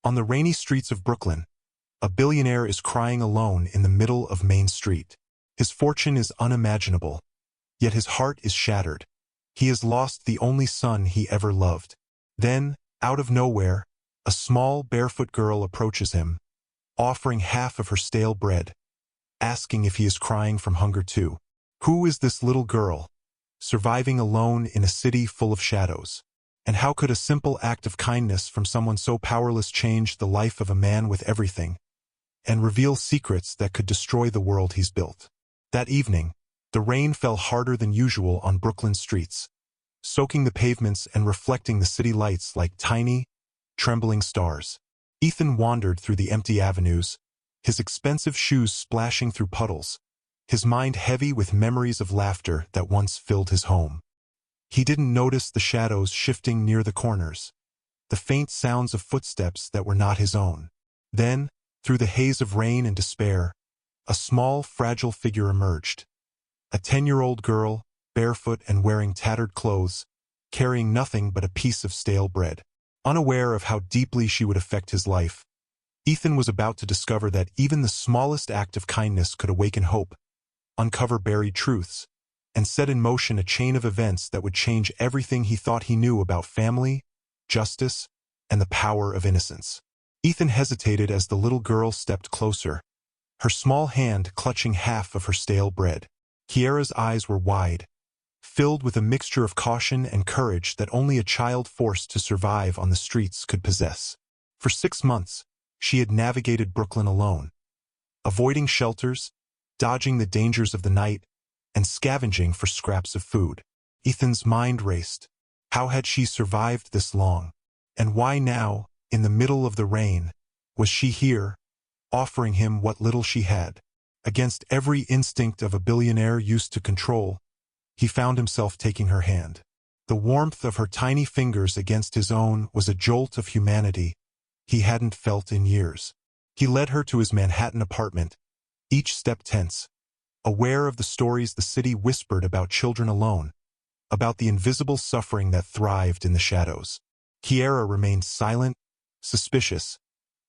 On the rainy streets of Brooklyn, a billionaire is crying alone in the middle of Main Street. His fortune is unimaginable, yet his heart is shattered. He has lost the only son he ever loved. Then, out of nowhere, a small, barefoot girl approaches him, offering half of her stale bread, asking if he is crying from hunger too. Who is this little girl, surviving alone in a city full of shadows? And how could a simple act of kindness from someone so powerless change the life of a man with everything, and reveal secrets that could destroy the world he's built? That evening, the rain fell harder than usual on Brooklyn's streets, soaking the pavements and reflecting the city lights like tiny, trembling stars. Ethan wandered through the empty avenues, his expensive shoes splashing through puddles, his mind heavy with memories of laughter that once filled his home. He didn't notice the shadows shifting near the corners, the faint sounds of footsteps that were not his own. Then, through the haze of rain and despair, a small, fragile figure emerged. A 10-year-old girl, barefoot and wearing tattered clothes, carrying nothing but a piece of stale bread. Unaware of how deeply she would affect his life, Ethan was about to discover that even the smallest act of kindness could awaken hope, uncover buried truths, and set in motion a chain of events that would change everything he thought he knew about family, justice, and the power of innocence. Ethan hesitated as the little girl stepped closer, her small hand clutching half of her stale bread. Kiara's eyes were wide, filled with a mixture of caution and courage that only a child forced to survive on the streets could possess. For 6 months, she had navigated Brooklyn alone, avoiding shelters, dodging the dangers of the night, and scavenging for scraps of food. Ethan's mind raced. How had she survived this long? And why now, in the middle of the rain, was she here, offering him what little she had? Against every instinct of a billionaire used to control, he found himself taking her hand. The warmth of her tiny fingers against his own was a jolt of humanity he hadn't felt in years. He led her to his Manhattan apartment, each step tense, aware of the stories the city whispered about children alone, about the invisible suffering that thrived in the shadows. Kiara remained silent, suspicious,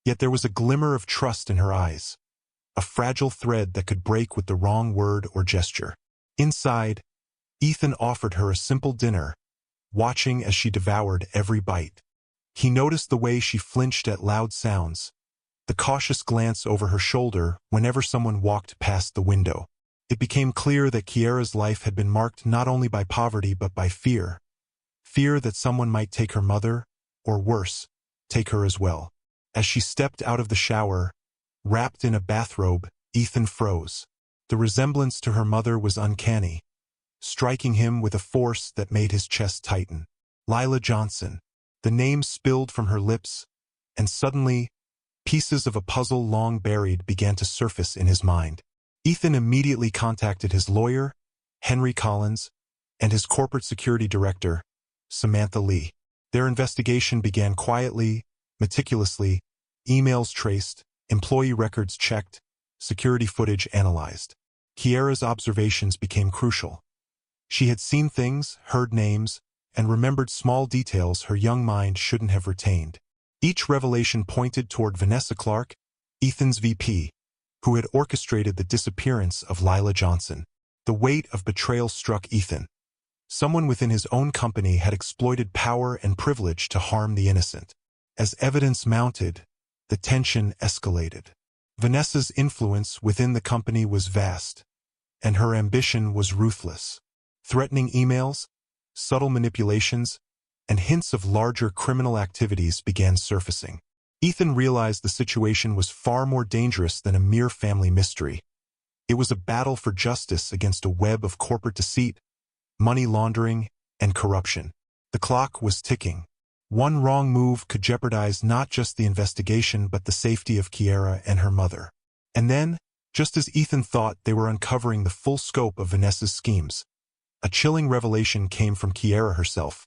yet there was a glimmer of trust in her eyes, a fragile thread that could break with the wrong word or gesture. Inside, Ethan offered her a simple dinner, watching as she devoured every bite. He noticed the way she flinched at loud sounds, the cautious glance over her shoulder whenever someone walked past the window. It became clear that Kiara's life had been marked not only by poverty but by fear. Fear that someone might take her mother, or worse, take her as well. As she stepped out of the shower, wrapped in a bathrobe, Ethan froze. The resemblance to her mother was uncanny, striking him with a force that made his chest tighten. Lila Johnson. The name spilled from her lips, and suddenly, pieces of a puzzle long buried began to surface in his mind. Ethan immediately contacted his lawyer, Henry Collins, and his corporate security director, Samantha Lee. Their investigation began quietly, meticulously, emails traced, employee records checked, security footage analyzed. Kiara's observations became crucial. She had seen things, heard names, and remembered small details her young mind shouldn't have retained. Each revelation pointed toward Vanessa Clark, Ethan's VP, who had orchestrated the disappearance of Lila Johnson. The weight of betrayal struck Ethan. Someone within his own company had exploited power and privilege to harm the innocent. As evidence mounted, the tension escalated. Vanessa's influence within the company was vast, and her ambition was ruthless. Threatening emails, subtle manipulations, and hints of larger criminal activities began surfacing. Ethan realized the situation was far more dangerous than a mere family mystery. It was a battle for justice against a web of corporate deceit, money laundering, and corruption. The clock was ticking. One wrong move could jeopardize not just the investigation but the safety of Kiara and her mother. And then, just as Ethan thought they were uncovering the full scope of Vanessa's schemes, a chilling revelation came from Kiara herself.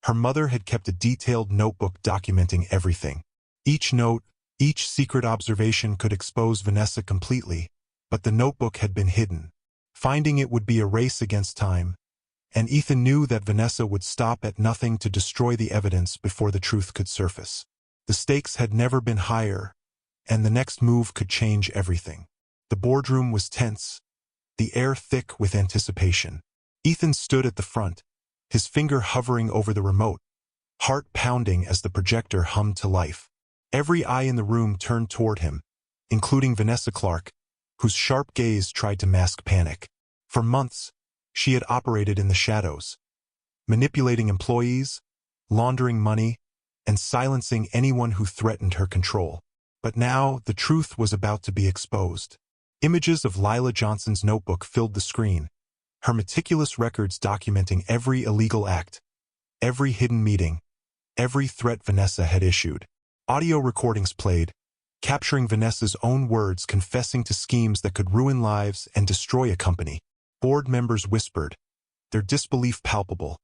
Her mother had kept a detailed notebook documenting everything. Each note, each secret observation could expose Vanessa completely, but the notebook had been hidden. Finding it would be a race against time, and Ethan knew that Vanessa would stop at nothing to destroy the evidence before the truth could surface. The stakes had never been higher, and the next move could change everything. The boardroom was tense, the air thick with anticipation. Ethan stood at the front, his finger hovering over the remote, heart pounding as the projector hummed to life. Every eye in the room turned toward him, including Vanessa Clark, whose sharp gaze tried to mask panic. For months, she had operated in the shadows, manipulating employees, laundering money, and silencing anyone who threatened her control. But now, the truth was about to be exposed. Images of Lila Johnson's notebook filled the screen, her meticulous records documenting every illegal act, every hidden meeting, every threat Vanessa had issued. Audio recordings played, capturing Vanessa's own words confessing to schemes that could ruin lives and destroy a company. Board members whispered, their disbelief palpable,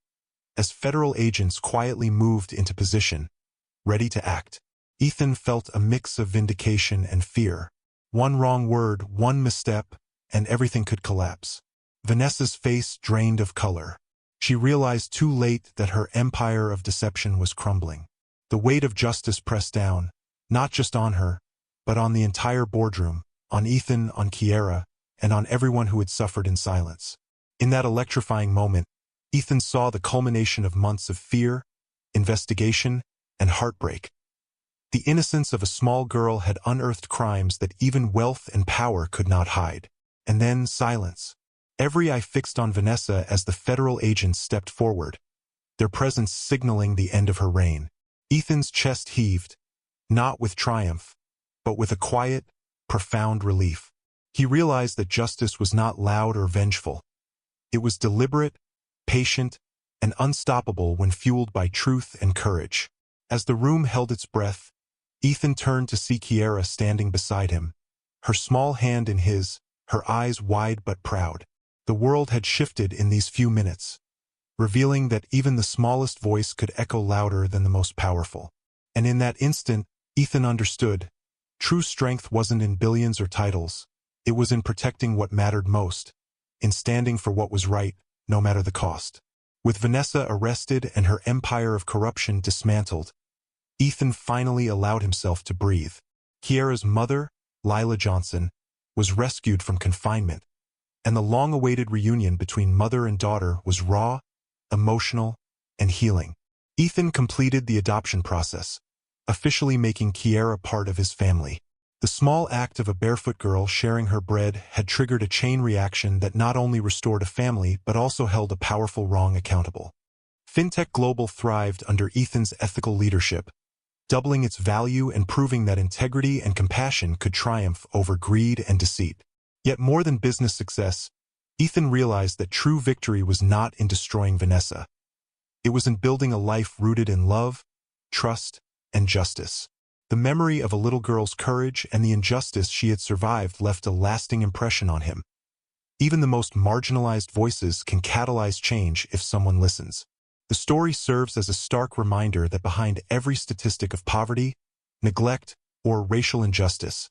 as federal agents quietly moved into position, ready to act. Ethan felt a mix of vindication and fear. One wrong word, one misstep, and everything could collapse. Vanessa's face drained of color. She realized too late that her empire of deception was crumbling. The weight of justice pressed down, not just on her, but on the entire boardroom, on Ethan, on Kiera, and on everyone who had suffered in silence. In that electrifying moment, Ethan saw the culmination of months of fear, investigation, and heartbreak. The innocence of a small girl had unearthed crimes that even wealth and power could not hide. And then silence. Every eye fixed on Vanessa as the federal agents stepped forward, their presence signaling the end of her reign. Ethan's chest heaved, not with triumph, but with a quiet, profound relief. He realized that justice was not loud or vengeful. It was deliberate, patient, and unstoppable when fueled by truth and courage. As the room held its breath, Ethan turned to see Kiera standing beside him, her small hand in his, her eyes wide but proud. The world had shifted in these few minutes, revealing that even the smallest voice could echo louder than the most powerful. And in that instant, Ethan understood. True strength wasn't in billions or titles. It was in protecting what mattered most, in standing for what was right, no matter the cost. With Vanessa arrested and her empire of corruption dismantled, Ethan finally allowed himself to breathe. Kiera's mother, Lila Johnson, was rescued from confinement, and the long-awaited reunion between mother and daughter was raw, emotional, and healing. Ethan completed the adoption process, officially making Kiera part of his family. The small act of a barefoot girl sharing her bread had triggered a chain reaction that not only restored a family but also held a powerful wrong accountable. FinTech Global thrived under Ethan's ethical leadership, doubling its value and proving that integrity and compassion could triumph over greed and deceit. Yet more than business success, Ethan realized that true victory was not in destroying Vanessa. It was in building a life rooted in love, trust, and justice. The memory of a little girl's courage and the injustice she had survived left a lasting impression on him. Even the most marginalized voices can catalyze change if someone listens. The story serves as a stark reminder that behind every statistic of poverty, neglect, or racial injustice,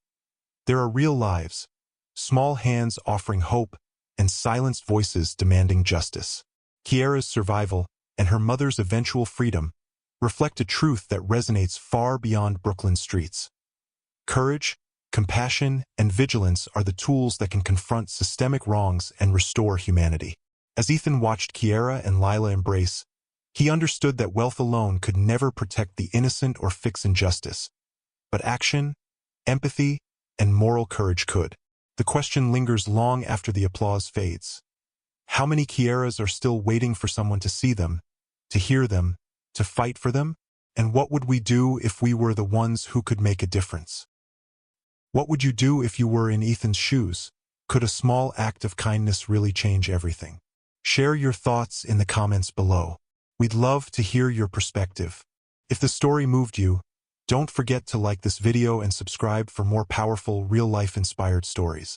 there are real lives, small hands offering hope, and silenced voices demanding justice. Kiera's survival and her mother's eventual freedom reflect a truth that resonates far beyond Brooklyn's streets. Courage, compassion, and vigilance are the tools that can confront systemic wrongs and restore humanity. As Ethan watched Kiera and Lila embrace, he understood that wealth alone could never protect the innocent or fix injustice. But action, empathy, and moral courage could. The question lingers long after the applause fades. How many Kieras are still waiting for someone to see them, to hear them, to fight for them? And what would we do if we were the ones who could make a difference? What would you do if you were in Ethan's shoes? Could a small act of kindness really change everything? Share your thoughts in the comments below. We'd love to hear your perspective. If the story moved you, don't forget to like this video and subscribe for more powerful, real-life inspired stories.